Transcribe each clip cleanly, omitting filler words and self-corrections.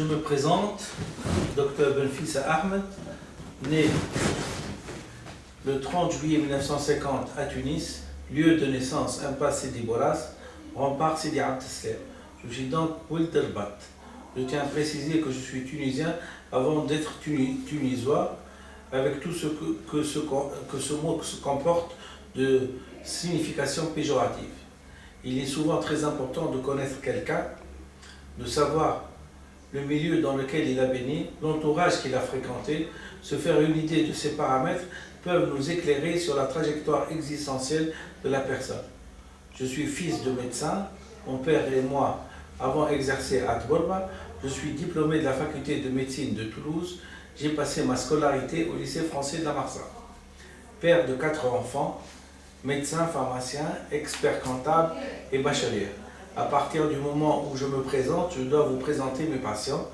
Je me présente, Dr Benfissa Ahmed, né le 30 juillet 1950 à Tunis, lieu de naissance impasse Sidi Boras, rempart Sidi Abdeslam. Je suis donc Ould Rabat. Je tiens à préciser que je suis tunisien avant d'être tunisois, avec tout ce que ce mot comporte de signification péjorative. Il est souvent très important de connaître quelqu'un, de savoir le milieu dans lequel il a baigné, l'entourage qu'il a fréquenté, se faire une idée de ses paramètres peuvent nous éclairer sur la trajectoire existentielle de la personne. Je suis fils de médecin, mon père et moi avons exercé à Tborba, je suis diplômé de la faculté de médecine de Toulouse, j'ai passé ma scolarité au lycée français de la Marsa. Père de 4 enfants, médecin, pharmacien, expert comptable et bachelier. À partir du moment où je me présente, je dois vous présenter mes patients.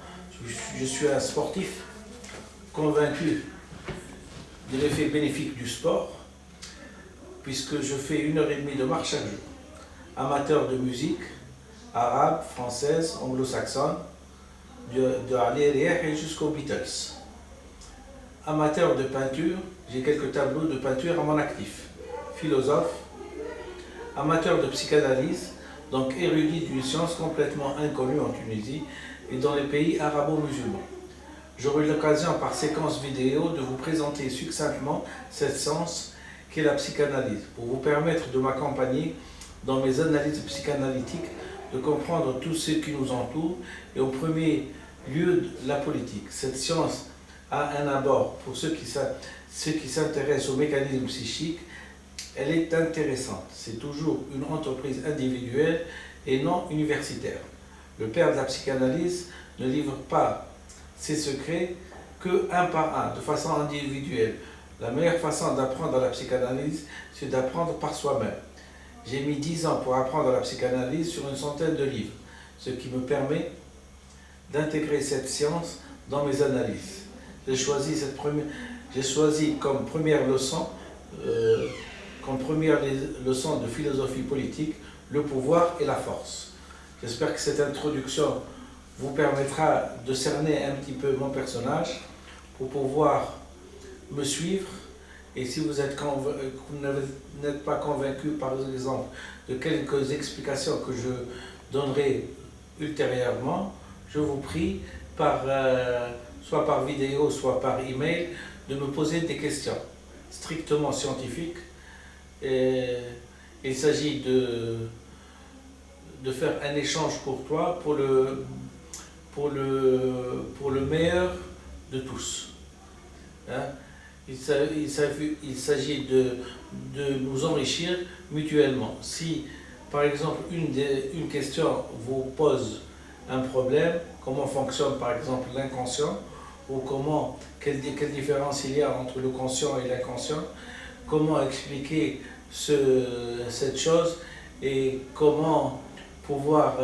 Je suis un sportif convaincu de l'effet bénéfique du sport, puisque je fais 1h30 de marche chaque jour. Amateur de musique, arabe, française, anglo-saxonne, de Ali Rieh jusqu'aux Beatles. Amateur de peinture, j'ai quelques tableaux de peinture à mon actif. Philosophe, amateur de psychanalyse, donc érudit d'une science complètement inconnue en Tunisie et dans les pays arabo-musulmans. J'aurai l'occasion par séquence vidéo de vous présenter succinctement cette science qu'est la psychanalyse, pour vous permettre de m'accompagner dans mes analyses psychanalytiques, de comprendre tout ce qui nous entoure et au premier lieu la politique. Cette science a un abord pour ceux qui s'intéressent aux mécanismes psychiques. Elle est intéressante. C'est toujours une entreprise individuelle et non universitaire. Le père de la psychanalyse ne livre pas ses secrets que un par un, de façon individuelle. La meilleure façon d'apprendre la psychanalyse, c'est d'apprendre par soi-même. J'ai mis 10 ans pour apprendre la psychanalyse sur une centaine de livres, ce qui me permet d'intégrer cette science dans mes analyses. J'ai choisi comme première leçon de philosophie politique, le pouvoir et la force. J'espère que cette introduction vous permettra de cerner un petit peu mon personnage pour pouvoir me suivre. Et si vous n'êtes pas convaincu, par exemple, de quelques explications que je donnerai ultérieurement, je vous prie, soit par vidéo, soit par email, de me poser des questions strictement scientifiques. Et il s'agit de faire un échange courtois pour le meilleur de tous. Hein? Il s'agit de nous enrichir mutuellement. Si, par exemple, une question vous pose un problème, comment fonctionne par exemple l'inconscient, ou quelle différence il y a entre le conscient et l'inconscient, comment expliquer cette chose et comment pouvoir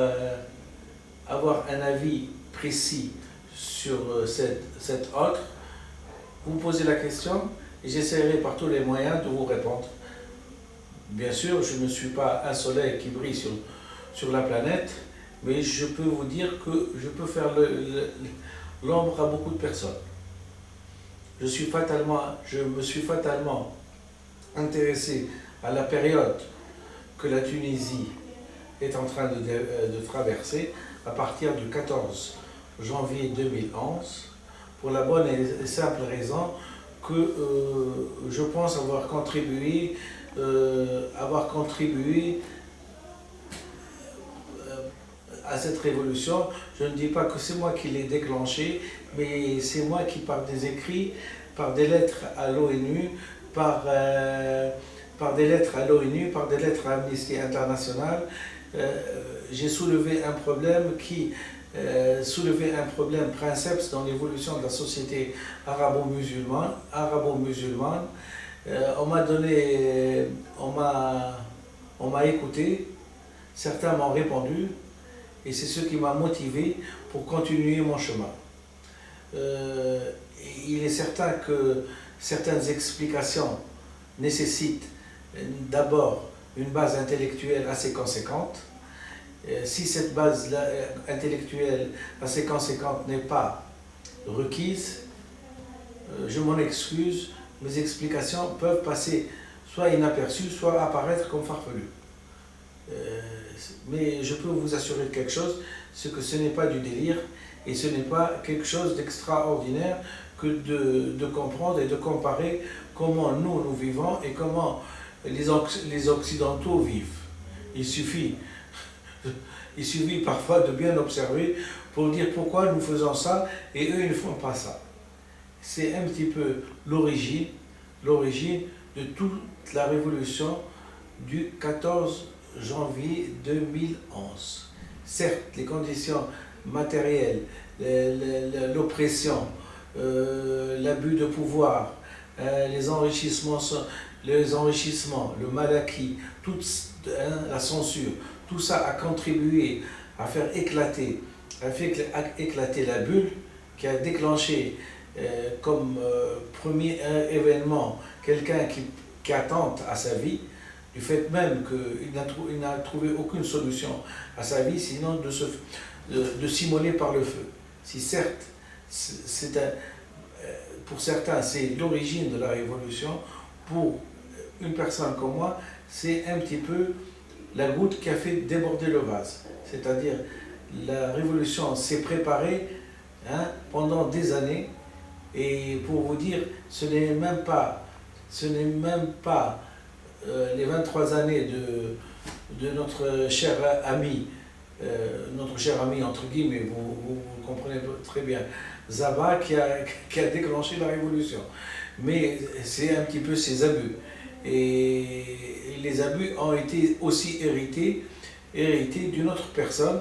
avoir un avis précis sur cette autre, vous posez la question et j'essaierai par tous les moyens de vous répondre. Bien sûr, je ne suis pas un soleil qui brille sur la planète, mais je peux vous dire que je peux faire l'ombre à beaucoup de personnes. Je me suis fatalement intéressé à la période que la Tunisie est en train de traverser à partir du 14 janvier 2011, pour la bonne et simple raison que je pense avoir contribué à cette révolution. Je ne dis pas que c'est moi qui l'ai déclenchée, mais c'est moi qui, par des écrits, par des lettres à l'ONU, par des lettres à Amnesty International, j'ai soulevé un problème princeps dans l'évolution de la société arabo-musulmane. On m'a écouté, certains m'ont répondu, et c'est ce qui m'a motivé pour continuer mon chemin. Il est certain que certaines explications nécessitent d'abord une base intellectuelle assez conséquente, Si cette base intellectuelle assez conséquente n'est pas requise, je m'en excuse, mes explications peuvent passer soit inaperçues, soit apparaître comme farfelues. Mais je peux vous assurer de quelque chose, c'est que ce n'est pas du délire et ce n'est pas quelque chose d'extraordinaire que de comprendre et de comparer comment nous vivons et comment les Occidentaux vivent. Il suffit parfois de bien observer pour dire pourquoi nous faisons ça et eux ils ne font pas ça. C'est un petit peu l'origine de toute la révolution du 14 janvier 2011. Certes, les conditions matérielles, l'oppression, l'abus de pouvoir, les enrichissements, le mal acquis, la censure, tout ça a contribué à faire éclater la bulle qui a déclenché comme premier événement quelqu'un qui attente à sa vie, du fait même qu'il n'a trouvé aucune solution à sa vie, sinon de s'immoler par le feu. Si certes, pour certains, c'est l'origine de la révolution, pour une personne comme moi, c'est un petit peu la goutte qui a fait déborder le vase. C'est-à-dire, la révolution s'est préparée pendant des années, et pour vous dire, ce n'est même pas les 23 années de notre cher ami entre guillemets, vous comprenez très bien, Zaba, qui a déclenché la révolution. Mais c'est un petit peu ses abus. Et les abus ont été aussi hérités d'une autre personne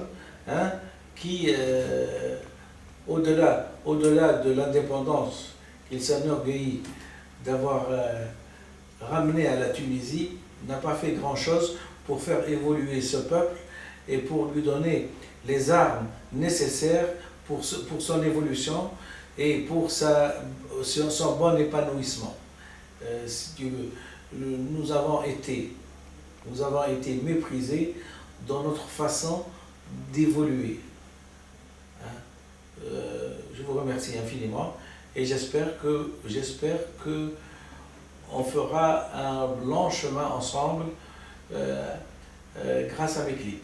qui, au-delà de l'indépendance qu'il s'enorgueillit d'avoir ramené à la Tunisie, n'a pas fait grand-chose pour faire évoluer ce peuple et pour lui donner les armes nécessaires pour son évolution et pour son bon épanouissement. Si tu veux, nous avons été méprisés dans notre façon d'évoluer. Je vous remercie infiniment et j'espère que on fera un long chemin ensemble grâce à mes clips.